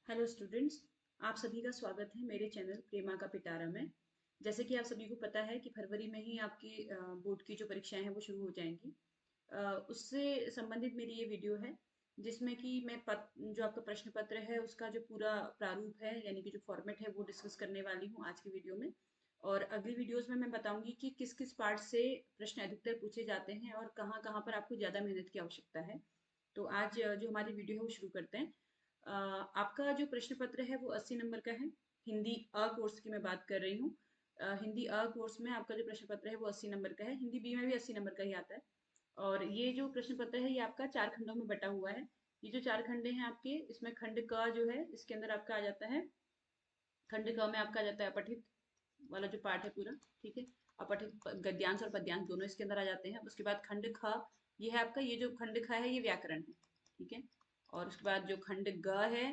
Hello students. आप सभी का स्वागत है मेरे चैनल प्रेमा का पिटारा में। जैसे कि आप सभी को पता है कि फरवरी में ही आपकी बोर्ड की जो परीक्षाएं हैं वो शुरू हो जाएंगी। उससे संबंधित मेरी ये वीडियो है जिसमें कि मैं जो आपका प्रश्न पत्र है उसका जो पूरा प्रारूप है यानी कि जो फॉर्मेट है वो डिस्कस करने वाली हूँ आज की वीडियो में। और अगली वीडियोस में मैं बताऊंगी कि किस किस पार्ट से प्रश्न अधिकतर पूछे जाते हैं और कहाँ कहाँ पर आपको ज़्यादा मेहनत की आवश्यकता है। तो आज जो हमारी वीडियो है वो शुरू करते हैं। आपका जो प्रश्न पत्र है वो 80 नंबर का है। हिंदी अ कोर्स की मैं बात कर रही हूँ। हिंदी अ कोर्स में आपका जो प्रश्न पत्र है वो 80 नंबर का है। हिंदी बी में भी 80 नंबर का ही आता है। और ये जो प्रश्न पत्र है ये आपका चार खंडों में बटा हुआ है। ये जो चार खंडे हैं आपके, इसमें खंड क जो है इसके अंदर आपका आ जाता है। खंड क में आपका आ जाता है अपठित वाला जो पार्ट है पूरा। ठीक है। अपठित गद्यांश और पद्यांश दोनों इसके अंदर आ जाते हैं। उसके बाद खंड ख, ये है आपका, ये जो खंड ख है ये व्याकरण है। ठीक है। और उसके बाद जो खंड ग है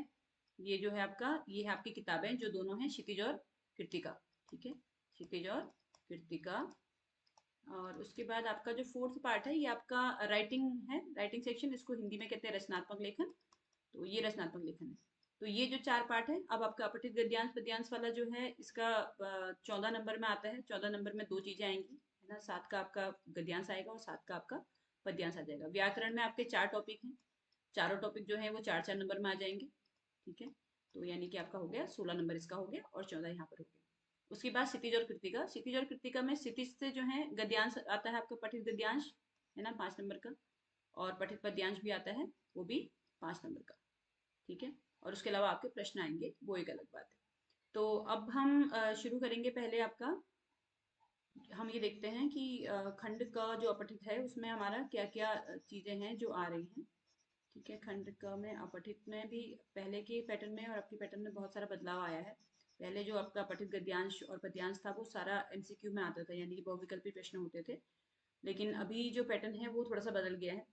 ये जो है आपका, ये है आपकी किताबें जो दोनों हैं, क्षितिज और कृत्तिका। ठीक है। क्षितिज और कृत्तिका। और उसके बाद आपका जो फोर्थ पार्ट है ये आपका राइटिंग है, राइटिंग सेक्शन। इसको हिंदी में कहते हैं रचनात्मक लेखन। तो ये रचनात्मक लेखन है। तो ये जो चार पार्ट है, अब आपका अपठित गद्यांश पद्यांश वाला जो है इसका 14 नंबर में आता है। 14 नंबर में दो चीजें आएंगी, है ना। 7 का आपका गद्यांश आएगा और 7 का आपका पद्यांश आ जाएगा। व्याकरण में आपके चार टॉपिक हैं। चारों टॉपिक जो है वो चार चार नंबर में आ जाएंगे। ठीक है। तो यानी कि आपका हो गया 16 नंबर, इसका हो गया और 14 यहाँ पर हो गया। उसके बाद क्षितिज और कृत्तिका। क्षितिज और कृत्तिका में क्षितिज से जो है गद्यांश आता है आपका, पठित गद्यांश, है ना, 5 नंबर का। और पठित पद्यांश भी आता है, वो भी 5 नंबर का। ठीक है। और उसके अलावा आपके प्रश्न आएंगे, वो एक अलग बात है। तो अब हम शुरू करेंगे। पहले आपका हम ये देखते हैं कि खंड का जो अपठित है उसमें हमारा क्या क्या चीजें हैं जो आ रही हैं। ठीक है। खंड क में अपठित में भी पहले के पैटर्न में और अब के पैटर्न में बहुत सारा बदलाव आया है। पहले जो आपका अपठित गद्यांश और पद्यांश था वो सारा एमसीक्यू में आता था, यानी कि बहुविकल्पी प्रश्न होते थे। लेकिन अभी जो पैटर्न है वो थोड़ा सा बदल गया है।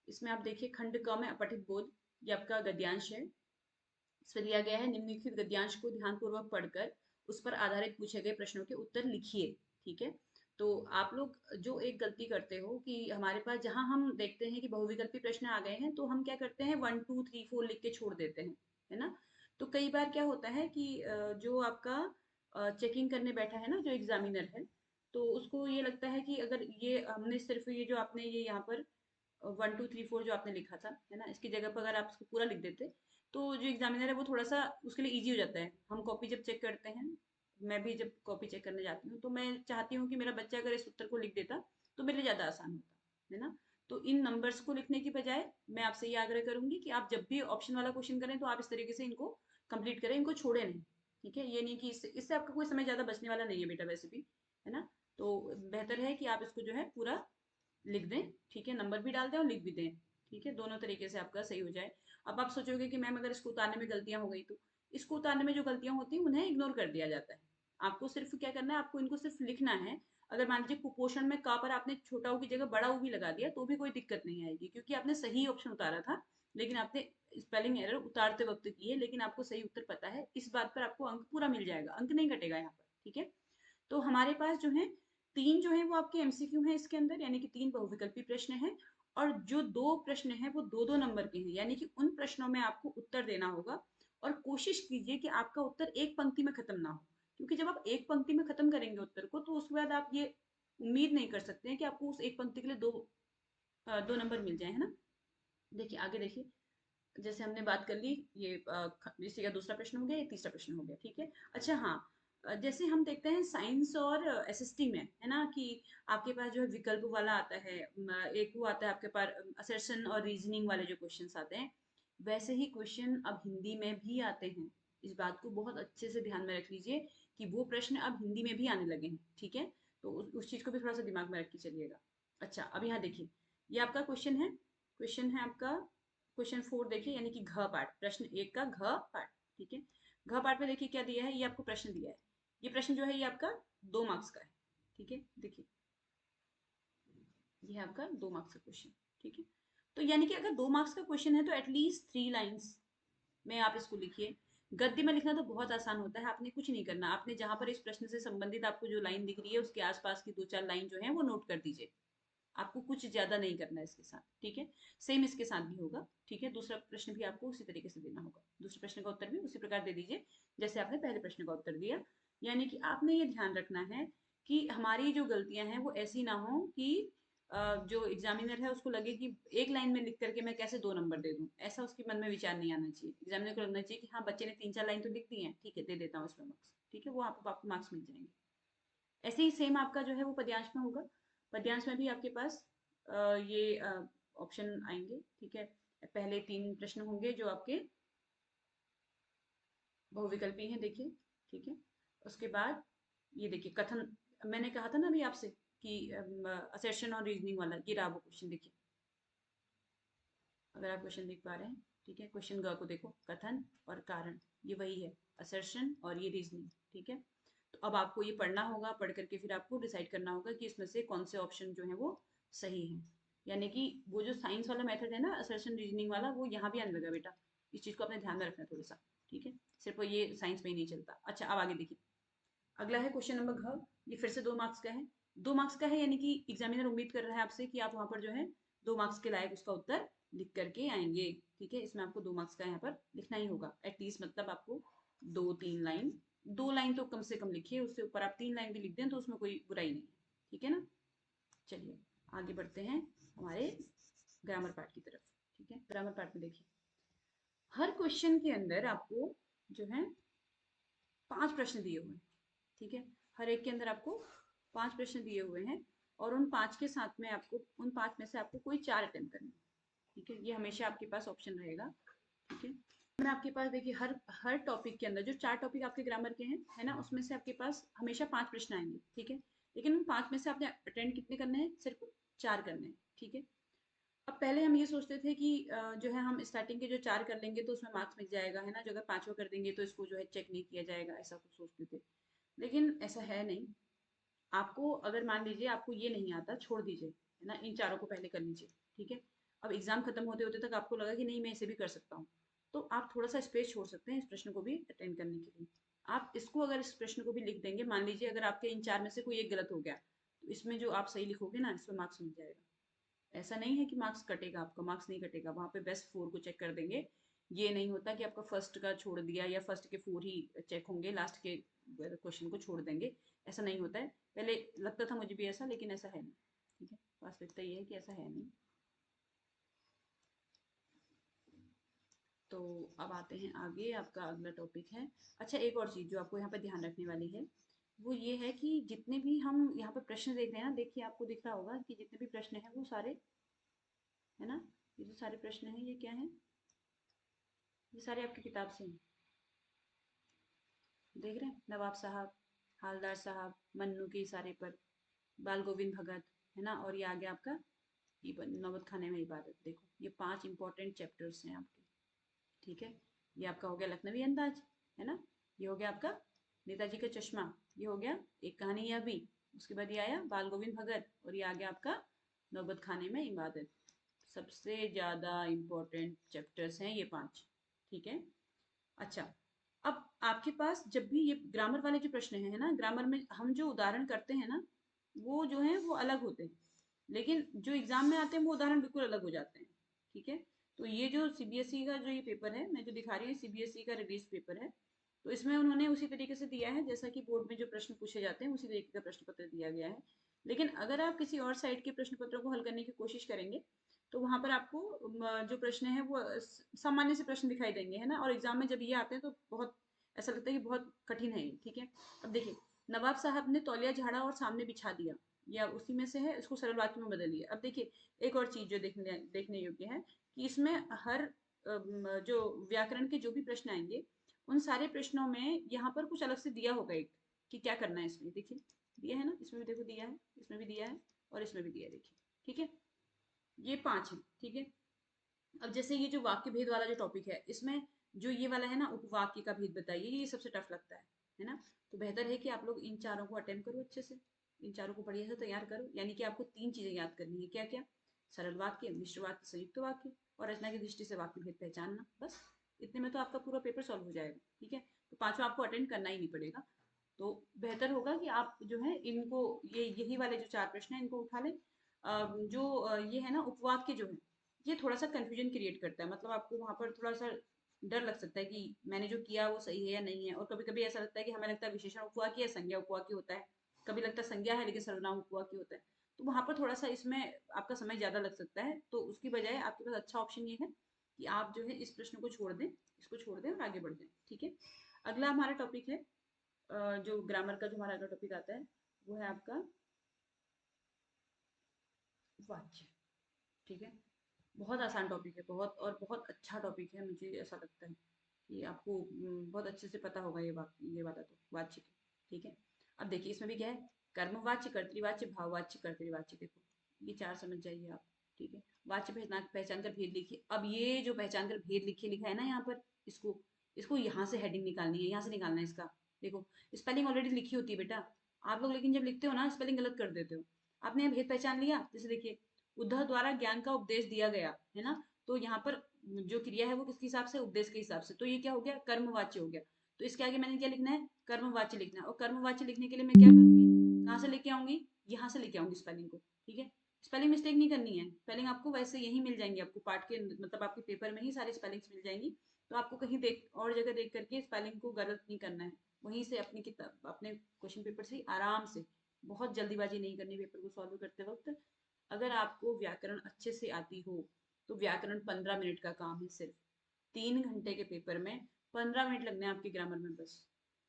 इसमें आप देखिए, खंड क में अपठित बोध, ये आपका गद्यांश है। इसमें दिया गया है, निम्नलिखित गद्यांश को ध्यानपूर्वक पढ़कर उस पर आधारित पूछे गए प्रश्नों के उत्तर लिखिए। ठीक है। तो आप लोग जो एक गलती करते हो कि हमारे पास जहां हम देखते हैं कि बहुविकल्पी प्रश्न आ गए हैं तो हम क्या करते हैं, 1 2 3 4 लिख के छोड़ देते हैं, है ना। तो कई बार क्या होता है कि जो आपका चेकिंग करने बैठा है ना, जो एग्जामिनर है, तो उसको ये लगता है कि अगर ये हमने सिर्फ ये जो आपने ये यहाँ पर 1 2 3 4 जो आपने लिखा था, है ना, इसकी जगह पर अगर आप इसको पूरा लिख देते तो जो एग्जामिनर है वो थोड़ा सा उसके लिए इजी हो जाता है। हम कॉपी जब चेक करते हैं, मैं भी जब कॉपी चेक करने जाती हूँ तो मैं चाहती हूँ कि मेरा बच्चा अगर इस उत्तर को लिख देता तो मेरे लिए ज़्यादा आसान होता, है ना। तो इन नंबर्स को लिखने की बजाय मैं आपसे ये आग्रह करूंगी कि आप जब भी ऑप्शन वाला क्वेश्चन करें तो आप इस तरीके से इनको कंप्लीट करें, इनको छोड़े नहीं। ठीक है। ये नहीं कि इससे आपका कोई समय ज़्यादा बचने वाला नहीं है बेटा, वैसे भी, है ना। तो बेहतर है कि आप इसको जो है पूरा लिख दें। ठीक है। नंबर भी डाल दें और लिख भी दें। ठीक है। दोनों तरीके से आपका सही हो जाए। अब आप सोचोगे कि मैम अगर इसको उतारने में गलतियां हो गई तो, इसको उतारने में जो गलतियां होती हैं उन्हें इग्नोर कर दिया जाता है। आपको सिर्फ क्या करना है, आपको इनको सिर्फ लिखना है। अगर मान लीजिए कुपोषण में का पर आपने छोटा ऊ की जगह बड़ा ऊ भी लगा दिया तो भी कोई दिक्कत नहीं आएगी, क्योंकि आपने सही ऑप्शन उतारा था। लेकिन आपने स्पेलिंग एरर उतारते वक्त की है, लेकिन आपको सही उत्तर पता है। इस बात पर आपको अंक पूरा मिल जाएगा, अंक नहीं कटेगा यहाँ पर। ठीक है। तो हमारे पास जो है तीन जो है वो आपके एमसीक्यू हैं इसके अंदर, यानी कि तीन बहुविकल्पी प्रश्न हैं। और जो दो प्रश्न हैं वो दो दो नंबर के हैं, यानी कि उन प्रश्नों में आपको उत्तर देना होगा। और कोशिश कीजिए कि आपका उत्तर एक पंक्ति में खत्म ना हो, क्योंकि जब आप एक पंक्ति में खत्म करेंगे उत्तर को तो उसके बाद आप ये उम्मीद नहीं कर सकते हैं कि आपको उस एक पंक्ति के लिए दो नंबर मिल जाए, है ना। देखिए आगे देखिए, जैसे हमने बात कर ली ये इसी का दूसरा प्रश्न हो गया, ये तीसरा प्रश्न हो गया। ठीक है। अच्छा हाँ, जैसे हम देखते हैं साइंस और एसएसटी में, है ना, कि आपके पास जो है विकल्प वाला आता है, एक वो आता है आपके पास असर्शन और रीजनिंग वाले जो क्वेश्चंस आते हैं, वैसे ही क्वेश्चन अब हिंदी में भी आते हैं। इस बात को बहुत अच्छे से ध्यान में रख लीजिए कि वो प्रश्न अब हिंदी में भी आने लगे हैं। ठीक है। तो उस चीज को भी थोड़ा सा दिमाग में रख के चलिएगा। अच्छा, अब यहाँ देखिए, ये आपका क्वेश्चन है आपका क्वेश्चन 4 देखिए, यानी कि घ पाठ, प्रश्न एक का घ पाठ। ठीक है। घ पाठ में देखिए क्या दिया है, ये आपको प्रश्न दिया है। ये प्रश्न जो है ये आपका 2 मार्क्स का है। ठीक है। देखिए, ये है आपका 2 मार्क्स का क्वेश्चन। ठीक है। तो यानी कि अगर 2 मार्क्स का क्वेश्चन है तो एटलीस्ट 3 लाइन्स में आप इसको लिखिए। गद्य में लिखना तो बहुत आसान होता है, आपने कुछ नहीं करना। आपने जहां पर इस प्रश्न से संबंधित आपको जो लाइन दिख रही है उसके आसपास की दो चार लाइन जो है वो नोट कर दीजिए। आपको कुछ ज्यादा नहीं करना है इसके साथ, ठीक है। सेम इसके साथ भी होगा, ठीक है। दूसरा प्रश्न भी आपको उसी तरीके से देना होगा, दूसरे प्रश्न का उत्तर भी उसी प्रकार दे दीजिए जैसे आपने पहले प्रश्न का उत्तर दिया। यानी कि आपने ये ध्यान रखना है कि हमारी जो गलतियां हैं वो ऐसी ना हो कि जो एग्जामिनर है उसको लगे कि एक लाइन में लिख करके मैं कैसे 2 नंबर दे दूं, ऐसा उसके मन में विचार नहीं आना चाहिए। एग्जामिनर को लगना चाहिए कि हाँ बच्चे ने 3-4 लाइन तो लिख दी है, ठीक है दे देता हूँ इसमें मार्क्स, ठीक है, वो आपको मार्क्स मिल जाएंगे। ऐसे ही सेम आपका जो है वो पद्यांश में होगा। पद्यांश में भी आपके पास ये ऑप्शन आएंगे, ठीक है। पहले 3 प्रश्न होंगे जो आपके बहुविकल्पी हैं, देखिए, ठीक है। उसके बाद ये देखिए कथन, मैंने कहा था ना अभी आपसे कि असर्शन और रीजनिंग वाला, ये रहा वो क्वेश्चन, देखिए अगर आप क्वेश्चन देख पा रहे हैं, ठीक है। क्वेश्चन ग को देखो, कथन और कारण, ये वही है, असर्शन और ये रीजनिंग, ठीक है। तो अब आपको ये पढ़ना होगा, पढ़ करके फिर आपको डिसाइड करना होगा कि इसमें से कौन से ऑप्शन जो है वो सही है। यानी कि वो जो साइंस वाला मेथड है ना असर्शन रीजनिंग वाला, वो यहाँ भी आने लगा बेटा, इस चीज को आपने ध्यान में रखना है थोड़ा सा, ठीक है। सिर्फ ये साइंस में ही नहीं चलता। अच्छा अब आगे देखिए, अगला है क्वेश्चन नंबर घ, ये फिर से 2 मार्क्स का है। 2 मार्क्स का है यानी कि एग्जामिनर उम्मीद कर रहा है आपसे कि आप वहां पर जो है 2 मार्क्स के लायक उसका उत्तर लिख करके आएंगे, ठीक है। इसमें आपको 2 मार्क्स का यहाँ पर लिखना ही होगा एटलीस्ट, मतलब आपको 2-3 लाइन, 2 लाइन तो कम से कम लिखिए, उससे ऊपर आप 3 लाइन भी लिख दें तो उसमें कोई बुराई नहीं है, ठीक है ना। चलिए आगे बढ़ते हैं हमारे ग्रामर पार्ट की तरफ, ठीक है। ग्रामर पार्ट में देखिए, हर क्वेश्चन के अंदर आपको जो है 5 प्रश्न दिए हुए हैं, ठीक है। हर एक के अंदर आपको 5 प्रश्न दिए हुए हैं, और उन 5 के साथ में आपको, उन 5 में से आपको कोई 4 अटेम्प्ट करने हैं, ठीक है। ये हमेशा आपके पास ऑप्शन रहेगा, ठीक है। मैं आपके पास देखिए हर हर टॉपिक के अंदर जो 4 टॉपिक आपके ग्रामर के हैं, है ना, उसमें से आपके पास हमेशा 5 प्रश्न आएंगे, ठीक है। लेकिन उन 5 में से आपने अटेंड कितने करने हैं, सिर्फ 4 करने हैं, ठीक है। अब पहले हम ये सोचते थे कि जो है हम स्टार्टिंग के जो 4 कर लेंगे तो उसमें मार्क्स मिल जाएगा, है ना, जो अगर 5वां कर देंगे तो इसको जो है चेक नहीं किया जाएगा, ऐसा कुछ सोचते थे। लेकिन ऐसा है नहीं। आपको अगर मान लीजिए आपको ये नहीं आता, छोड़ दीजिए, है ना, इन चारों को पहले कर लीजिए, ठीक है। अब एग्जाम खत्म होते होते तक आपको लगा कि नहीं मैं इसे भी कर सकता हूँ, तो आप थोड़ा सा स्पेस छोड़ सकते हैं इस प्रश्न को भी अटेंड करने के लिए। आप इसको अगर इस प्रश्न को भी लिख देंगे, मान लीजिए अगर आपके इन 4 में से कोई एक गलत हो गया, तो इसमें जो आप सही लिखोगे ना, इसमें मार्क्स मिल जाएगा। ऐसा नहीं है कि मार्क्स कटेगा, आपका मार्क्स नहीं कटेगा, वहां पे बेस्ट 4 को चेक कर देंगे। ये नहीं होता कि आपका फर्स्ट का छोड़ दिया या फर्स्ट के 4 ही चेक होंगे, लास्ट के क्वेश्चन को छोड़ देंगे, ऐसा नहीं होता है। पहले लगता था मुझे भी ऐसा, लेकिन ऐसा है नहीं, ठीक है। वास्तविकता ये है कि ऐसा है नहीं। तो अब आते हैं आगे, आपका अगला टॉपिक है। अच्छा एक और चीज जो आपको यहाँ पे ध्यान रखने वाली है, वो ये है कि जितने भी हम यहाँ पे प्रश्न देख रहे हैं ना, देखिए आपको दिख रहा होगा कि जितने भी प्रश्न हैं वो सारे, है ना, ये जो सारे प्रश्न हैं ये क्या है, ये सारे आपकी किताब से हैं, देख रहे हैं, नवाब साहब, हालदार साहब, मन्नू के इशारे पर, बाल गोविंद भगत, है ना, और ये आ गया आपका नौबत खाने में इबादत। देखो ये 5 इंपॉर्टेंट चैप्टर्स हैं आपके, ठीक है। ये आपका हो गया लखनवी अंदाज, है ना, ये हो गया आपका नेताजी का चश्मा, ये हो गया एक कहानी यह भी, उसके बाद ये आया बाल गोविंद भगत, और ये आ गया आपका नौबत खाने में इबादत। सबसे ज्यादा इंपॉर्टेंट चैप्टर्स हैं ये 5, ठीक है। अच्छा अब आपके पास जब भी ये ग्रामर वाले जो प्रश्न है ना, ग्रामर में हम जो उदाहरण करते हैं ना, वो जो है वो अलग होते हैं, लेकिन जो एग्जाम में आते हैं वो उदाहरण बिल्कुल अलग हो जाते हैं, ठीक है। तो ये जो सीबीएसई का जो ये पेपर है मैं जो दिखा रही हूँ, सीबीएसई का रिलीज पेपर है। तो इसमें उन्होंने उसी तरीके से दिया है जैसा कि बोर्ड में जो प्रश्न पूछे जाते हैं, उसी तरीके का प्रश्न पत्र दिया गया है। लेकिन अगर आप किसी और साइड के प्रश्न पत्रों को हल करने की कोशिश करेंगे, तो वहां पर आपको जो प्रश्न है वो सामान्य से प्रश्न दिखाई देंगे, है ना, और एग्जाम में जब ये आते हैं तो बहुत ऐसा लगता है कि बहुत कठिन है ये, ठीक है। अब देखिए, नवाब साहब ने तौलिया झाड़ा और सामने बिछा दिया, या उसी में से है, इसको सरल वाक्य में बदलिए। अब देखिए एक और चीज जो देखने देखने योग्य है कि इसमें हर जो व्याकरण के जो भी प्रश्न आएंगे, उन सारे प्रश्नों में यहाँ पर कुछ अलग से दिया होगा एक, कि क्या करना है इसमें, देखिए दिया है ना, इसमें भी देखो दिया है, इसमें भी दिया है, और इसमें भी दिया है, देखिए, ठीक है। ये 5 है, ठीक है। अब जैसे ये जो वाक्य भेद वाला जो टॉपिक है, इसमें जो ये वाला है ना, उपवाक्य का भेद बताइए, ये सबसे टफ लगता है ना। तो बेहतर है कि आप लोग इन चारों को अटेम्प्ट करो अच्छे से, इन चारों को बढ़िया से तैयार करो। यानी कि आपको 3 चीजें याद करनी है, क्या क्या, सरल वाक्य, मिश्र वाक्य, संयुक्त वाक्य, और रचना की दृष्टि से वाक्य भेद पहचानना, बस इतने में तो आपका पूरा पेपर सॉल्व हो जाएगा, ठीक है। तो 5वां आपको अटेंड करना ही नहीं पड़ेगा। तो बेहतर होगा कि आप जो है इनको, ये यही वाले जो 4 प्रश्न है इनको उठा लें, ये है ना उपवाक्य जो है, ये थोड़ा सा कंफ्यूजन क्रिएट करता है। मतलब आपको वहां पर थोड़ा सा डर लग सकता है कि मैंने जो किया वो सही है या नहीं है। और कभी कभी ऐसा लगता है कि हमें लगता है विशेषण उपवाक्य है, संज्ञा उपवाक्य होता है। कभी लगता है संज्ञा है लेकिन सर्वनाम उपवाक्य होता है। तो वहां पर थोड़ा सा इसमें आपका समय ज्यादा लग सकता है। तो उसकी बजाय आपके पास अच्छा ऑप्शन ये है कि आप जो है इस प्रश्न को छोड़ दें, इसको छोड़ दें और आगे बढ़ जाएं। ठीक है। अगला हमारा टॉपिक है, जो ग्रामर का जो हमारा अगला टॉपिक आता है वो है आपका वाच्य। ठीक है। बहुत आसान टॉपिक है, बहुत और बहुत अच्छा टॉपिक है। मुझे ऐसा लगता है कि आपको बहुत अच्छे से पता होगा ये वाला तो वाच्य की। ठीक है। अब देखिए इसमें भी क्या है, कर्मवाच्य, कर्तृवाच्य, भाववाच्य, कर्तृवाच्य। देखो ये चार समझ जाइए आप। ठीक है। वाच्य पहचान पहचान कर भेद लिखिए। अब ये जो पहचान कर भेद लिखिए लिखा है ना यहाँ पर, इसको इसको यहाँ से हेडिंग निकालनी है, यहाँ से निकालना है इसका। देखो स्पेलिंग ऑलरेडी लिखी होती है बेटा, आप लोग लेकिन जब लिखते हो ना स्पेलिंग गलत कर देते हो। आपने यहाँ भेद पहचान लिया, जैसे देखिए उद्धव द्वारा ज्ञान का उपदेश दिया गया है ना। तो यहाँ पर जो क्रिया है वो किसके हिसाब से, उपदेश के हिसाब से। तो ये क्या हो गया, कर्मवाच्य हो गया। तो इसके आगे मैंने क्या लिखना है, कर्मवाच्य लिखना है। और कर्मवाच्य लिखने के लिए मैं क्या करूंगी, कहाँ से लेके आऊंगी, यहाँ से लेके आऊंगी स्पेलिंग को। ठीक है। स्पेलिंग मिस्टेक नहीं करनी है, स्पेलिंग आपको वैसे यही मिल जाएंगे, आपको पार्ट के मतलब आपके पेपर में ही सारी स्पेलिंग्स मिल जाएंगी। तो आपको कहीं देख और जगह देख करके स्पेलिंग को गलत नहीं करना है। वहीं से अपनी किताब अपने क्वेश्चन पेपर से आराम से, बहुत जल्दीबाजी नहीं करनी पेपर को सॉल्व करते वक्त। अगर आपको व्याकरण अच्छे से आती हो तो व्याकरण 15 मिनट का काम है सिर्फ। 3 घंटे के पेपर में 15 मिनट लगने हैं आपके ग्रामर में बस।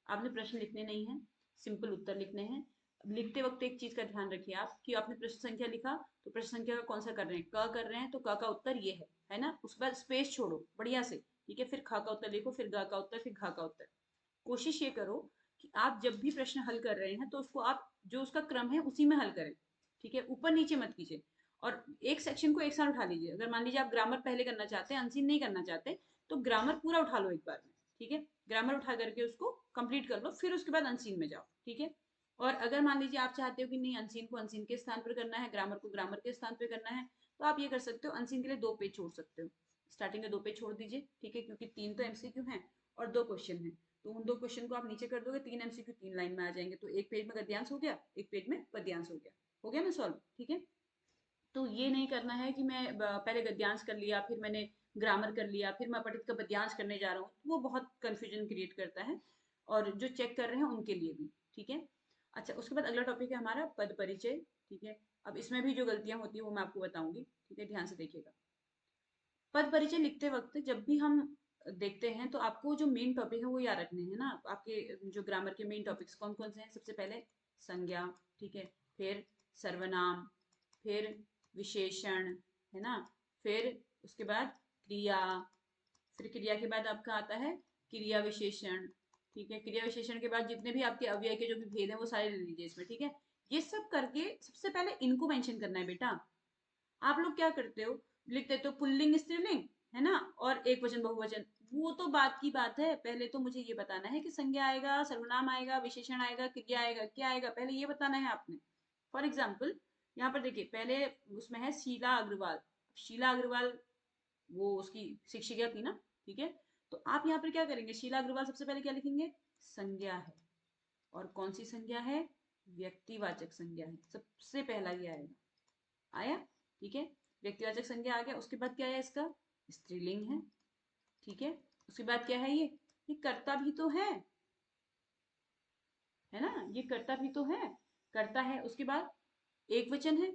आपने प्रश्न लिखने नहीं है, सिंपल उत्तर लिखने हैं। अब लिखते वक्त एक चीज का ध्यान रखिए आप कि आपने प्रश्न संख्या लिखा तो प्रश्न संख्या का कौन सा कर रहे हैं, क कर रहे हैं तो क का उत्तर ये है ना। उसके बाद स्पेस छोड़ो बढ़िया से। ठीक है। फिर ख का उत्तर लिखो, फिर ग का उत्तर, फिर घ का उत्तर। कोशिश ये करो कि आप जब भी प्रश्न हल कर रहे हैं तो उसको आप जो उसका क्रम है उसी में हल करें। ठीक है। ऊपर नीचे मत कीजिए। और एक सेक्शन को एक साथ उठा लीजिए। अगर मान लीजिए आप ग्रामर पहले करना चाहते हैं, अनसीन नहीं करना चाहते, तो ग्रामर पूरा उठा लो एक बार में। ठीक है। ग्रामर उठा करके उसको कंप्लीट कर लो, फिर उसके बाद अनसीन में जाओ। ठीक है। और अगर मान लीजिए आप चाहते हो कि नहीं अनसीन को अनसीन के स्थान पर करना है, ग्रामर को ग्रामर के स्थान पर करना है, तो आप ये कर सकते हो, अनसीन के लिए 2 पेज छोड़ सकते हो। स्टार्टिंग में 2 पेज छोड़ दीजिए। ठीक है। क्योंकि 3 तो एमसीक्यू हैं और 2 क्वेश्चन हैं। तो उन 2 क्वेश्चन को आप नीचे कर दोगे, 3 एमसीक्यू 3 लाइन में आ जाएंगे। तो एक पेज में गद्यांश हो गया, एक पेज में पद्यांश हो गया ना सॉल्व। ठीक है। तो ये नहीं करना है कि मैं पहले गद्यांश कर लिया, फिर मैंने ग्रामर कर लिया, फिर मैं अपठित का पद्यांश करने जा रहा हूँ। वो बहुत कंफ्यूजन क्रिएट करता है, और जो चेक कर रहे हैं उनके लिए भी। ठीक है। अच्छा, उसके बाद अगला टॉपिक है हमारा पद परिचय। ठीक है। अब इसमें भी जो गलतियां होती है वो मैं आपको बताऊंगी। ठीक है। ध्यान से देखिएगा। पद परिचय लिखते वक्त जब भी हम देखते हैं तो आपको जो मेन टॉपिक है वो याद रखने हैं ना। आपके जो ग्रामर के मेन टॉपिक्स कौन कौन से हैं, सबसे पहले संज्ञा। ठीक है। फिर सर्वनाम, फिर विशेषण, है ना। फिर उसके बाद क्रिया, फिर क्रिया के बाद आपका आता है क्रिया विशेषण। ठीक है। क्रिया विशेषण के बाद जितने भी आपके अव्यय के जो भी भेद हैं वो सारे ले लीजिए इसमें। ठीक है। ये सब करके सबसे पहले इनको मेंशन करना है बेटा। आप लोग क्या करते हो, लिख देते हो पुल्लिंग स्त्रीलिंग, है ना, और एक वचन बहुवचन। वो तो बात की बात है, पहले तो मुझे ये बताना है कि संज्ञा आएगा, सर्वनाम आएगा, विशेषण आएगा, क्रिया आएगा, क्या आएगा, पहले ये बताना है आपने। फॉर एग्जाम्पल यहाँ पर देखिए, पहले उसमें है शीला अग्रवाल। शीला अग्रवाल वो उसकी शिक्षिका थी ना। ठीक है। तो आप यहाँ पर क्या करेंगे, शीला अग्रवाल सबसे पहले क्या लिखेंगे, संज्ञा है। और कौन सी संज्ञा है, व्यक्तिवाचक संज्ञा है, सबसे पहला ये आएगा। आया। ठीक है। व्यक्तिवाचक संज्ञा आ गया। उसके बाद क्या है, इसका स्त्रीलिंग है। ठीक है। उसके बाद क्या है, ये कर्ता भी तो है ना, ये कर्ता भी तो है, कर्ता है। उसके बाद एक वचन है।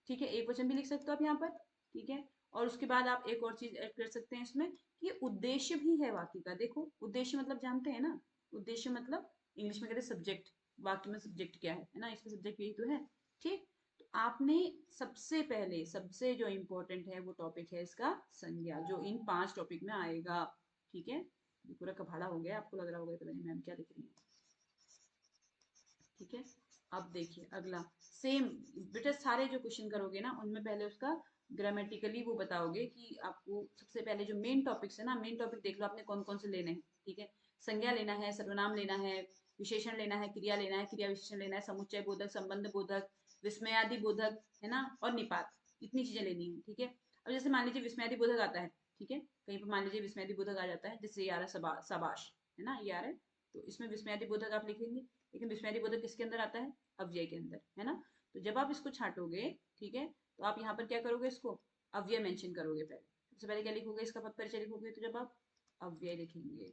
ठीक है। एक वचन भी लिख सकते हो आप यहाँ पर। ठीक है। और उसके बाद आप एक और चीज ऐड कर सकते हैं इसमें, कि उद्देश्य भी है वाक्य का। देखो उद्देश्य मतलब जानते हैं ना, उद्देश्य मतलब इंग्लिश में कहते हैं सब्जेक्ट। वाक्य में सब्जेक्ट क्या है ना, इसमें सब्जेक्ट यही तो है। ठीक। तो आपने सबसे पहले, सबसे जो इम्पोर्टेंट है वो टॉपिक है इसका संज्ञा, जो इन 5 टॉपिक में आएगा। ठीक है। ये पूरा कभाड़ा हो गया, आपको लग रहा होगा पता नहीं मैम क्या लिख रही है। ठीक है। अब देखिए अगला सेम, बेटा सारे जो क्वेश्चन करोगे ना उनमें पहले उसका ग्रामेटिकली वो बताओगे कि आपको सबसे पहले जो मेन टॉपिक्स है ना, मेन टॉपिक देख लो आपने कौन कौन से लेने हैं। ठीक है। संज्ञा लेना है, सर्वनाम लेना है, विशेषण लेना है, क्रिया लेना है, क्रिया विशेषण लेना है, समुच्चय बोधक, संबंध बोधक, विस्मयादि बोधक, है ना, और निपात। इतनी चीजें लेनी है। ठीक है। अब जैसे मान लीजिए विस्मयादि बोधक आता है। ठीक है। कहीं पर मान लीजिए विस्मयादि बोधक आ जाता है, जैसे ये आ रहा है सबाश, है ना, ये आ रहा है। तो इसमें विस्मयादि बोधक आप लिखेंगे। लेकिन विस्मयादि बोधक किसके अंदर आता है, अव्यय के अंदर, है ना। तो जब आप इसको छांटोगे, ठीक है, तो आप यहाँ पर क्या करोगे, इसको अव्यय मेंशन करोगे। पहले सबसे पहले क्या लिखोगे, इसका पद परिचय लिखोगे, तो जब आप अव्यय लिखेंगे,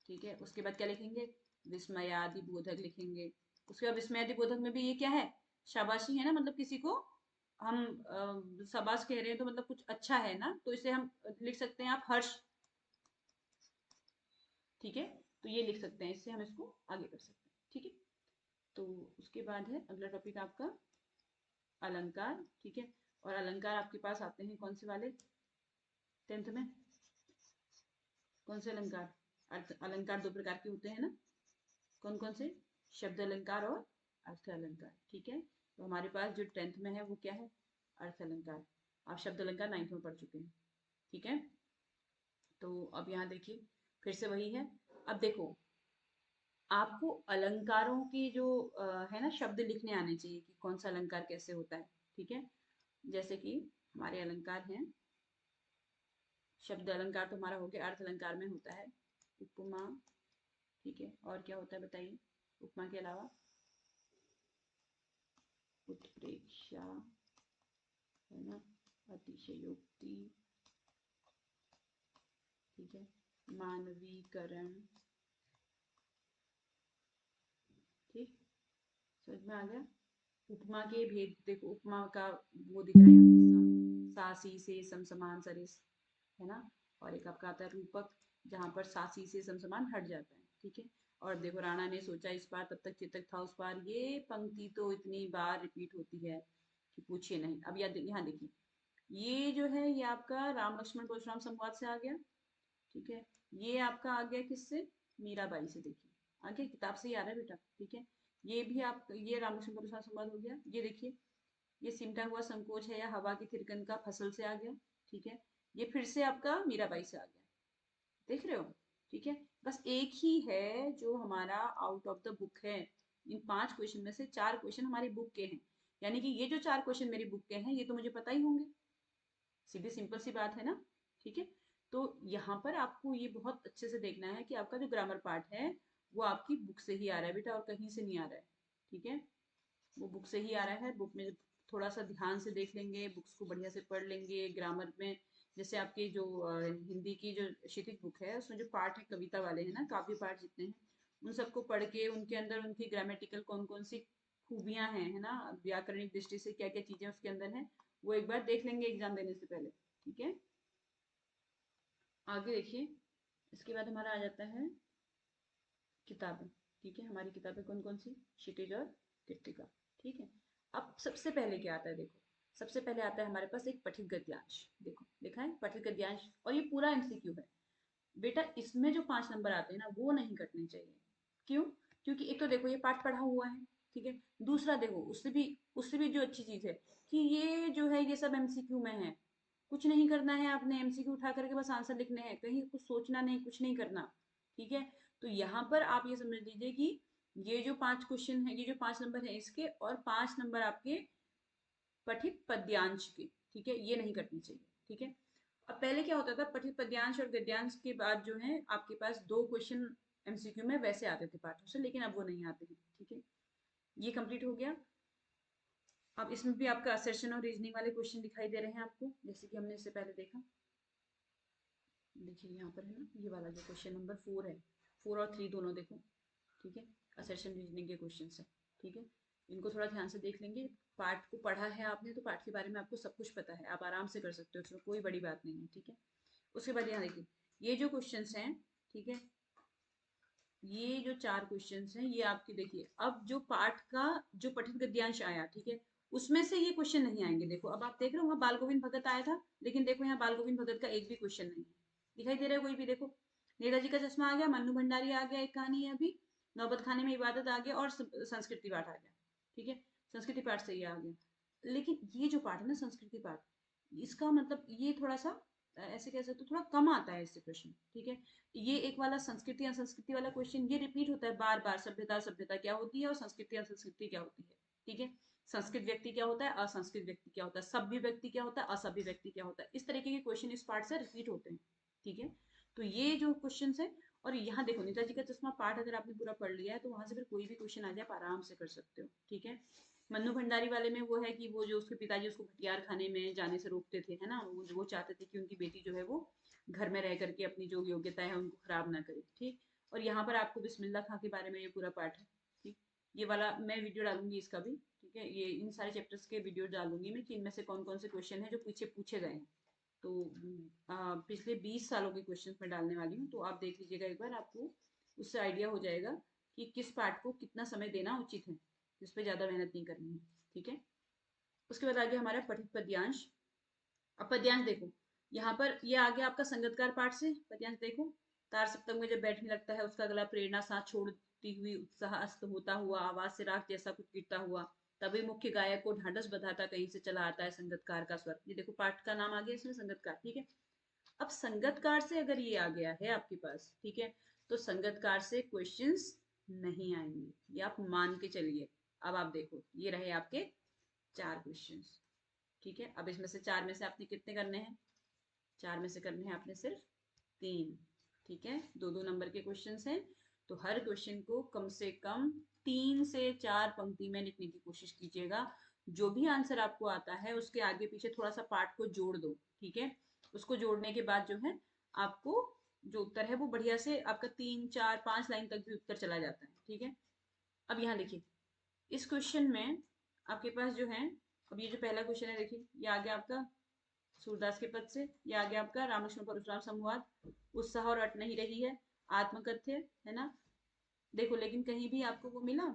ठीक है, उसके बाद क्या लिखेंगे, विस्मयादि बोधक लिखेंगे। उसके बाद विस्मयादि बोधक में भी ये क्या है, शाबाशी है ना, मतलब किसी को हम शाबाश कह रहे हैं तो मतलब कुछ अच्छा है ना, तो इसे हम लिख सकते हैं आप हर्ष, ठीक है, तो ये लिख सकते हैं, इससे हम इसको आगे कर सकते हैं, ठीक है। तो उसके बाद है अगला टॉपिक आपका अलंकार, ठीक है। और अलंकार आपके पास आते हैं कौन से वाले, 10th में कौन से अलंकार, अर्थ अलंकार दो प्रकार के होते हैं ना, कौन कौन से, शब्द अलंकार और अर्थ अलंकार, ठीक है। तो हमारे पास जो 10th में है वो क्या है, अर्थ अलंकार। आप शब्द अलंकार 9th में पढ़ चुके हैं, ठीक है। तो अब यहाँ देखिए फिर से वही है। अब देखो आपको अलंकारों की जो है ना शब्द लिखने आने चाहिए कि कौन सा अलंकार कैसे होता है, ठीक है। जैसे कि हमारे अलंकार हैं, शब्द अलंकार तो हमारा हो गया, अर्थ अलंकार में होता है उपमा, ठीक है, और क्या होता है बताइए, उपमा के अलावा उत्प्रेक्षा, है ना, अतिशयोक्ति, ठीक है, मानवीकरण, ठीक, समझ में आ गया। उपमा के भेद देखो, उपमा का वो दिख रहा है यहाँ पर सासी से समसमान सरिस, है ना, और एक आपका आता है रूपक, जहां पर सासी से समसमान हट जाता है, ठीक है। और देखो राणा ने सोचा इस बार तब तक चेतक था उस बार, ये पंक्ति तो इतनी बार रिपीट होती है कि पूछिए नहीं। अब यहाँ देखिए, ये जो है ये आपका राम लक्ष्मण परशुराम संवाद से आ गया, ठीक है। ये आपका आ गया किससे, मीराबाई से, देखिए आगे किताब से ही आ रहा है बेटा, ठीक है। ये भी आप, ये राम लक्ष्मण परशुराम संवाद हो गया। ये देखिए ये सिमटा हुआ संकोच है या हवा की थिरकन का फसल से आ गया, ठीक है। ये फिर से आपका मीराबाई से आ गया, देख रहे हो, ठीक है। बस एक ही है जो हमारा आउट ऑफ द बुक है, इन 5 क्वेश्चन में से 4 क्वेश्चन हमारी बुक के हैं, यानी कि ये जो 4 क्वेश्चन मेरी बुक के हैं ये तो मुझे पता ही होंगे, सीधी सिंपल सी बात है ना, ठीक है। तो यहाँ पर आपको ये बहुत अच्छे से देखना है कि आपका जो ग्रामर पार्ट है वो आपकी बुक से ही आ रहा है बेटा, और कहीं से नहीं आ रहा है, ठीक है। वो बुक से ही आ रहा है, बुक में थोड़ा सा ध्यान से देख लेंगे, बुक्स को बढ़िया से पढ़ लेंगे ग्रामर में। जैसे आपकी जो हिंदी की जो क्षितिज बुक है उसमें जो पार्ट है कविता वाले हैं ना, काव्य पाठ जितने हैं उन सबको पढ़ के उनके अंदर उनकी ग्रामेटिकल कौन कौन सी खूबियां हैं, है ना, व्याकरणिक दृष्टि से क्या क्या चीजें उसके अंदर है, वो एक बार देख लेंगे एग्जाम देने से पहले, ठीक है। आगे देखिए, इसके बाद हमारा आ जाता है किताबें, ठीक है। हमारी किताबें कौन कौन सी, क्षितिज और कृत्तिका, ठीक है। अब सबसे पहले क्या आता है, देखो सबसे पहले आता है हमारे पास एक पठित गद्यांश, देखो लिखा है पठित गद्यांश, और ये पूरा एमसीक्यू है बेटा। इसमें जो 5 नंबर आते हैं ना वो नहीं कटने चाहिए, क्यों, क्योंकि एक तो देखो ये पाठ पढ़ा हुआ है, ठीक है। दूसरा देखो उससे भी जो अच्छी चीज है कि ये जो है ये सब एमसीक्यू में है, कुछ नहीं करना है आपने, एमसीक्यू उठा करके बस आंसर लिखने हैं, कहीं कुछ सोचना नहीं, कुछ नहीं करना, ठीक है। तो यहाँ पर आप ये समझ लीजिए कि ये जो 5 क्वेश्चन है, ये जो 5 नंबर है इसके, और 5 नंबर आपके पठित पद्यांश के, ठीक है, ये नहीं करनी चाहिए, ठीक है। अब पहले क्या होता था, पठित पद्यांश और गद्यांश के बाद जो है आपके पास 2 क्वेश्चन एमसीक्यू में वैसे आते थे पाठों से, लेकिन अब वो नहीं आते हैं, ठीक है। ये कंप्लीट हो गया। अब इसमें भी आपका असर्शन और रीजनिंग वाले क्वेश्चन दिखाई दे रहे हैं आपको, जैसे कि हमने इससे पहले देखा, देखिए यहाँ पर है ना, ये वाला जो क्वेश्चन नंबर 4 है, 4 और 3 दोनों देखो, ठीक है, असर्शन रीजनिंग के क्वेश्चन है, ठीक है। इनको थोड़ा ध्यान से देख लेंगे, पाठ को पढ़ा है आपने तो पाठ के बारे में आपको सब कुछ पता है, आप आराम से कर सकते हो, इसमें कोई बड़ी बात नहीं है, ठीक है। उसके बाद यहाँ देखिए ये जो क्वेश्चंस हैं, ठीक है, ये जो 4 क्वेश्चंस हैं ये आपके, देखिए अब जो पाठ का जो पठित गद्यांश आया, ठीक है, उसमें से ये क्वेश्चन नहीं आएंगे। देखो अब आप देख रहे हो वहाँ बाल गोविंद भगत आया था, लेकिन देखो यहाँ बाल गोविंद भगत का एक भी क्वेश्चन नहीं है, दिखाई दे रहा है कोई भी, देखो नेताजी का चश्मा आ गया, मन्नू भंडारी आ गया, एक कहानी है अभी, नौबत खाने में इबादत आ गया, और संस्कृति पाठ आ गया, ठीक है, संस्कृति पाठ से ये आ गया। लेकिन ये जो पाठ है ना संस्कृति पाठ, इसका मतलब ये थोड़ा सा ऐसे कह सकते हो थोड़ा कम आता है इससे प्रश्न, ठीक है। ये एक वाला संस्कृति या संस्कृति वाला क्वेश्चन ये रिपीट होता है बार बार, सभ्यता सभ्यता क्या होती है और संस्कृति या संस्कृति क्या होती है, ठीक है। संस्कृत व्यक्ति क्या होता है, असंस्कृत व्यक्ति क्या होता है, सभ्य व्यक्ति क्या होता है, असभ्य व्यक्ति क्या होता है, इस तरीके के क्वेश्चन इस पार्ट से रिपीट होते हैं, ठीक है। तो ये जो क्वेश्चन है, और यहाँ देखो नेताजी का चश्मा पाठ अगर आपने पूरा पढ़ लिया है तो वहां से फिर कोई भी क्वेश्चन आ जाए आप आराम से कर सकते हो, ठीक है। मन्नू भंडारी वाले में वो है कि वो जो उसके पिताजी उसको भटियार खाने में जाने से रोकते थे, है ना, वो चाहते थे कि उनकी बेटी जो है वो घर में रह करके अपनी जो योग्यता है उनको खराब ना करे, ठीक। और यहाँ पर आपको बिस्मिल्लाह खां के बारे में ये पूरा पाठ है, ठीक। ये वाला मैं वीडियो डालूंगी इसका भी, ठीक है, ये इन सारे चैप्टर्स के वीडियो डालूंगी मैं कि इनमें से कौन कौन से क्वेश्चन है जो पीछे पूछे गए हैं। तो पिछले 20 सालों के क्वेश्चन मैं डालने वाली हूँ, तो आप देख लीजिएगा एक बार, आपको उससे आइडिया हो जाएगा कि किस पार्ट को कितना समय देना उचित है, जिस पे ज्यादा मेहनत नहीं करनी है, ठीक है। उसके बाद आगे हमारा पठित पद्यांश। अब पद्यांश देखो, यहाँ पर ये आ गया आपका संगतकार पाठ से पद्यांश देखो। तार सप्तक में जब बैठने लगता है उसका गला प्रेरणा साथ छोड़ती हुई उत्साह अस्त होता हुआ आवाज से राग जैसा कुछ गिरता हुआ, तभी मुख्य गायक को ढांढस बधाता कहीं से चला आता है संगतकार का स्वर। ये देखो पाठ का नाम आ गया इसमें संगतकार, ठीक है। अब संगतकार से अगर ये आ गया है आपके पास, ठीक है, तो संगतकार से क्वेश्चंस नहीं आएंगे, ये आप मान के चलिए। अब आप देखो ये रहे आपके 4 क्वेश्चंस, ठीक है। अब इसमें से 4 में से आपने कितने करने हैं? 4 में से करने हैं आपने सिर्फ 3, ठीक है। 2-2 नंबर के क्वेश्चंस हैं, तो हर क्वेश्चन को कम से कम 3 से 4 पंक्ति में लिखने की कोशिश कीजिएगा। जो भी आंसर आपको आता है उसके आगे पीछे थोड़ा सा पार्ट को जोड़ दो, ठीक है। उसको जोड़ने के बाद जो है आपको जो उत्तर है वो बढ़िया से आपका 3-4-5 लाइन तक भी उत्तर चला जाता है, ठीक है। अब यहाँ देखिए, इस क्वेश्चन में आपके पास जो है, अब ये जो पहला क्वेश्चन है देखिए, ये आ गया आपका सूरदास के पद से, ये आ गया आपका रामकृष्ण परशुराम संवाद, उत्साह और अट नहीं रही है, आत्मकथ्य, है ना। देखो लेकिन कहीं भी आपको वो मिला,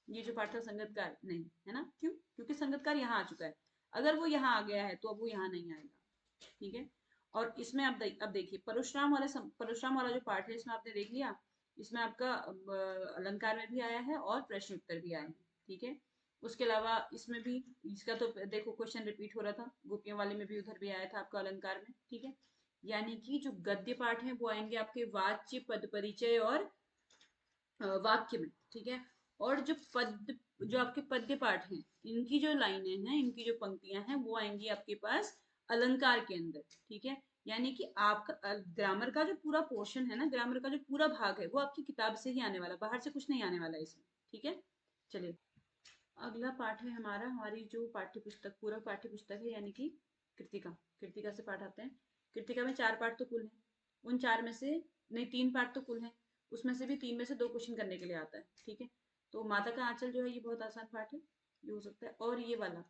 ये जो पाठ था संगतकार नहीं, है ना, क्यों? क्योंकि संगतकार यहाँ आ चुका है। अगर वो यहाँ आ गया है तो अब वो यहाँ नहीं आएगा, ठीक है। और इसमें अब देखिए परशुराम वाला जो पाठ है इसमें आपने देख लिया, इसमें आपका अलंकार में भी आया है और प्रश्न उत्तर भी आए हैं, ठीक है। उसके अलावा इसमें भी इसका तो देखो क्वेश्चन रिपीट हो रहा था, गोपियों वाले में भी उधर भी आया था आपका अलंकार में, ठीक है। यानी कि जो गद्य पाठ है वो आएंगे आपके वाच्य पद परिचय और वाक्य में, ठीक है। और जो आपके पद्य पाठ हैं, इनकी जो लाइनें हैं, इनकी जो पंक्तियां हैं वो आएंगी आपके पास अलंकार के अंदर, ठीक है। यानी कि आपका ग्रामर का जो पूरा पोर्शन है ना, ग्रामर का जो पूरा भाग है वो आपकी किताब से ही आने वाला, बाहर से कुछ नहीं आने वाला इसमें, ठीक है। चलिए अगला पाठ है हमारा, हमारी जो पाठ्य पुस्तक पूरा पाठ्य पुस्तक है, यानी कि कृतिका। कृतिका से पाठ आते हैं। कृतिका में 4 पाठ तो कुल हैं, उन 4 में से नहीं 3 पाठ तो कुल हैं, उसमें से भी 3 में से 2 क्वेश्चन करने के लिए आता है, ठीक है। तो माता का आंचल जो है ये बहुत आसान पाठ है, ये हो सकता है। और ये वाला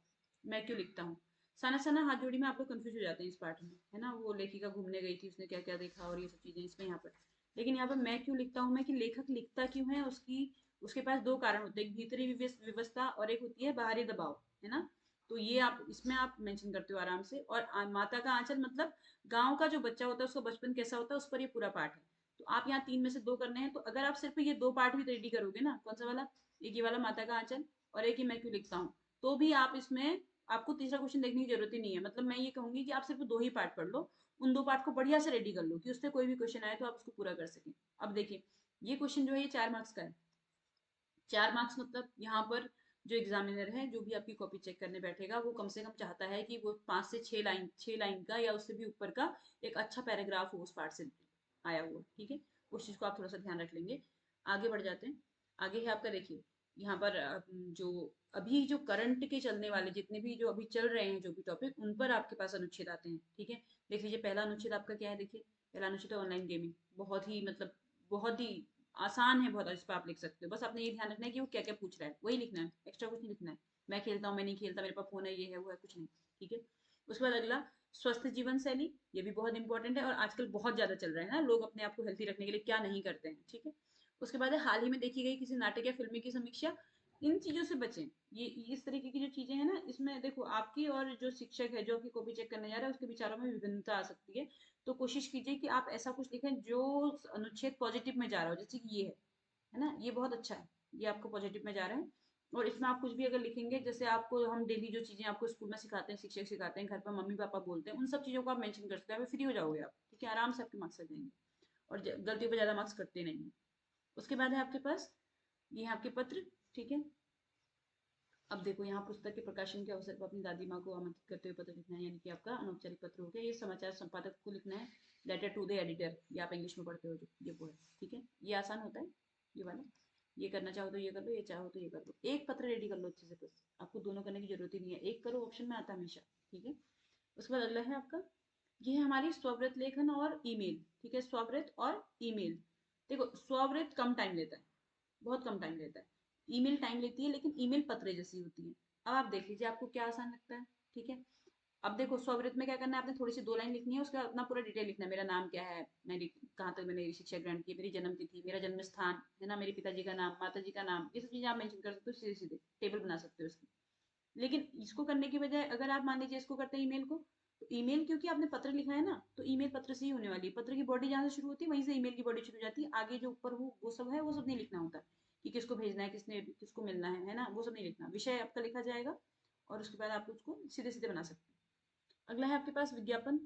मैं क्यों लिखता हूँ, साना साना हाथ जोड़ी में आप लोग कंफ्यूज हो जाते हैं इस पाठ में, है ना। वो लेखिका घूमने गई थी, उसने क्या क्या देखा और ये सब चीजें इसमें यहाँ पर। लेकिन यहाँ पर मैं क्यों लिखता हूँ, मैं कि लेखक लिखता क्यों है, उसकी उसके पास 2 कारण होते हैं, एक भीतरी व्यवस्था और एक होती है बाहरी दबाव, है ना। तो ये आप इसमें आप मेंशन करते हो आराम से। और माता का आंचल मतलब गांव का जो बच्चा होता है उसका बचपन कैसा होता है उस पर ये पूरा पाठ है। तो आप यहाँ 3 में से 2 करने हैं, तो अगर आप सिर्फ ये 2 पाठ भी रेडी करोगे ना, कौन सा वाला, एक ये वाला माता का आंचल और एक ही मैं क्यों लिखता हूँ, तो भी आप इसमें आपको तीसरा क्वेश्चन देखने की जरूरत ही नहीं है। मतलब मैं ये कहूंगी कि आप सिर्फ 2 ही पाठ पढ़ लो, उन 2 पाठ को बढ़िया से रेडी कर लो कि उससे कोई भी क्वेश्चन आए तो आप उसको पूरा कर सकें। अब देखिए ये क्वेश्चन जो है ये 4 मार्क्स का है। 4 मार्क्स मतलब यहाँ पर जो एग्जामिनर है, जो भी आपकी कॉपी चेक करने बैठेगा, वो कम से कम चाहता है कि वो 5 से 6 लाइन का या उससे भी ऊपर का एक अच्छा पैराग्राफ हो उस पार्ट से आया हुआ, ठीक है। उस चीज को आप थोड़ा सा ध्यान रख लेंगे। आगे बढ़ जाते हैं। आगे है आपका देखिए, यहाँ पर जो अभी जो करंट के चलने वाले जितने भी जो अभी चल रहे हैं जो भी टॉपिक, उन पर आपके पास अनुच्छेद आते हैं, ठीक है। देख लीजिए पहला अनुच्छेद आपका क्या है, देखिए पहला अनुच्छेद है ऑनलाइन गेमिंग। बहुत ही मतलब बहुत ही आसान है, बहुत इस पर आप लिख सकते हो। बस आपने ये ध्यान रखना है कि वो क्या क्या पूछ रहा है वही लिखना है, एक्स्ट्रा कुछ नहीं लिखना है। मैं खेलता हूँ, मैं नहीं खेलता, मेरे पास फोन है, ये है वो है, कुछ नहीं, ठीक है। उसके बाद अगला स्वस्थ जीवन शैली, ये भी बहुत इंपॉर्टेंट है और आजकल बहुत ज्यादा चल रहा है ना, लोग अपने आप को हेल्थी रखने के लिए क्या नहीं करते हैं, ठीक है। उसके बाद है हाल ही में देखी गई किसी नाटक या फिल्म की समीक्षा। इन चीजों से बचें। ये इस तरीके की जो चीजें हैं ना, इसमें देखो आपकी और जो शिक्षक है जो आपकी कॉपी चेक करने जा रहा है उसके विचारों में विभिन्नता आ सकती है। तो कोशिश कीजिए कि आप ऐसा कुछ लिखें जो अनुच्छेद पॉजिटिव में जा रहा हो, जैसे कि ये है ना, ये बहुत अच्छा है, ये आपको पॉजिटिव में जा रहा है। और इसमें आप कुछ भी अगर लिखेंगे, जैसे आपको हम डेली जो चीजें आपको स्कूल में सिखाते हैं, शिक्षक सिखाते हैं, घर पर मम्मी पापा बोलते हैं, उन सब चीजों को आप मेंशन कर सकते हैं, फ्री हो जाओगे आप, ठीक है, आराम से आपके मार्क्स आ जाएंगे। और गलती पर ज्यादा मार्क्स कटते नहीं है। उसके बाद है आपके पास ये है आपके पत्र, ठीक है। अब देखो यहाँ पुस्तक के प्रकाशन के अवसर पर अपनी दादी माँ को आमंत्रित करते हुए पत्र लिखना है, यानी कि आपका अनौपचारिक पत्र हो गया। ये समाचार संपादक को लिखना है, लेटर टू द एडिटर, ये आप इंग्लिश में पढ़ते हो जो ये वो है, ठीक है। ये आसान होता है ये वाला। ये करना चाहो तो ये कर लो, ये चाहो तो ये कर लो। एक पत्र रेडी कर लो अच्छे से, बस आपको दोनों करने की जरूरत ही नहीं है, एक करो ऑप्शन में आता है हमेशा। ठीक है। उसके बाद अगला है आपका, ये है हमारी स्ववृत लेखन और ईमेल। ठीक है, स्ववृत और ईमेल। देखो स्ववृत कम टाइम लेता है, बहुत कम टाइम लेता है। ईमेल टाइम लेती है, लेकिन ईमेल पत्र जैसी होती है। अब आप देख लीजिए आपको क्या आसान लगता है। ठीक है। अब देखो स्ववृत में क्या करना है, आपने थोड़ी सी 2 लाइन लिखनी है, उसका अपना पूरा डिटेल लिखना है। मेरा नाम क्या है, मैंने कहाँ तक मैंने शिक्षा ग्रहण की, मेरी जन्म तिथि, मेरा जन्म स्थान है ना, मेरे पिताजी का नाम, माता जी का नाम, ये सब चीजें आप मेंशन कर सकते हो, सीधे सीधे टेबल बना सकते हो इसकी। लेकिन इसको करने की बजाय अगर आप मान लीजिए इसको करते हैं ईमेल को, तो ईमेल क्योंकि आपने पत्र लिखा है ना, तो ईमेल पत्र से ही होने वाली है। पत्र की बॉडी जहाँ से शुरू होती है वहीं से ईमेल की बॉडी शुरू हो जाती है। आगे जो ऊपर वो सब है वो सब नहीं लिखना होता कि किसको भेजना है, किसने किसको मिलना है ना, वो सब नहीं लिखना। विषय आपका लिखा जाएगा और उसके बाद आप उसको सीधे सीधे बना सकते हैं। अगला है आपके पास विज्ञापन।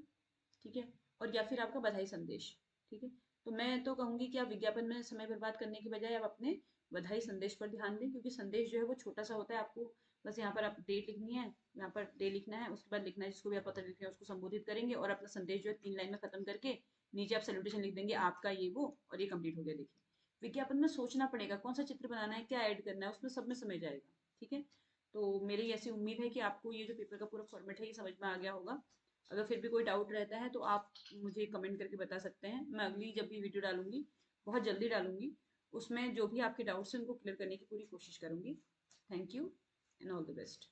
ठीक है। और या फिर आपका बधाई संदेश। ठीक है। तो मैं तो कहूंगी कि आप विज्ञापन में समय बर्बाद करने की बजाय आप अपने बधाई संदेश पर ध्यान दें, क्योंकि संदेश जो है वो छोटा सा होता है। आपको बस यहाँ पर आप डेट लिखनी है, यहाँ पर डे लिखना है, उसके बाद लिखना है जिसको भी आप पत्र लिख रहे हैं उसको संबोधित करेंगे, और अपना संदेश जो है 3 लाइन में खत्म करके नीचे आप सैल्यूटेशन लिख देंगे आपका ये वो, और ये कंप्लीट हो गया। देखिए विज्ञापन में सोचना पड़ेगा कौन सा चित्र बनाना है, क्या ऐड करना है, उसमें सब में समय जाएगा। ठीक है। तो मेरी ऐसी उम्मीद है कि आपको ये जो पेपर का पूरा फॉर्मेट है ये समझ में आ गया होगा। अगर फिर भी कोई डाउट रहता है तो आप मुझे कमेंट करके बता सकते हैं। मैं अगली जब भी वीडियो डालूंगी, बहुत जल्दी डालूंगी, उसमें जो भी आपके डाउट्स हैं उनको क्लियर करने की पूरी कोशिश करूंगी। Thank you and all the best.